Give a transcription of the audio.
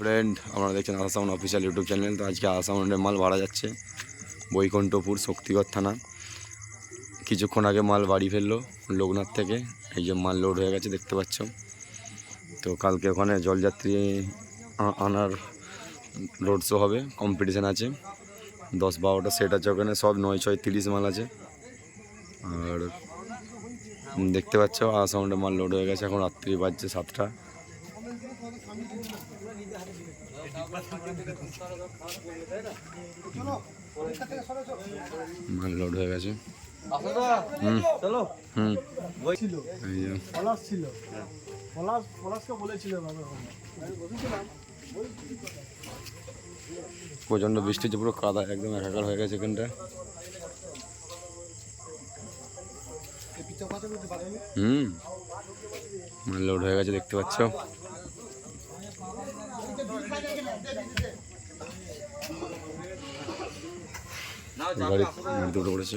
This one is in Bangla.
ফ্রেন্ড, আপনারা দেখছেন আসাউন্ড অফিসিয়াল ইউটিউব চ্যানেল। তো আজকে আসাউন্ডের মাল ভাড়া যাচ্ছে বৈকুণ্ঠপুর শক্তিগড় থানা। কিছুক্ষণ আগে মাল বাড়ি ফেললো লোকনাথ থেকে। এই যে মাল লোড হয়ে গেছে দেখতে পাচ্ছ। তো কালকে ওখানে জলযাত্রী আনার রোড শো হবে, কম্পিটিশান আছে। 10-12টা সেট আছে ওখানে, সব 9-6-30 মাল আছে। আর দেখতে পাচ্ছ আসাউন্ডে মাল লোড হয়ে গেছে। এখন রাত্রি বাজছে 7টা। মাল লোড হয়ে গেছে। প্রচন্ড বৃষ্টি হচ্ছে, পুরো কাদা একদম একাকার হয়ে গেছে এখানটা। মাল লোড হয়ে গেছে দেখতে পাচ্ছ। গাড়িতে উঠে পড়েছে।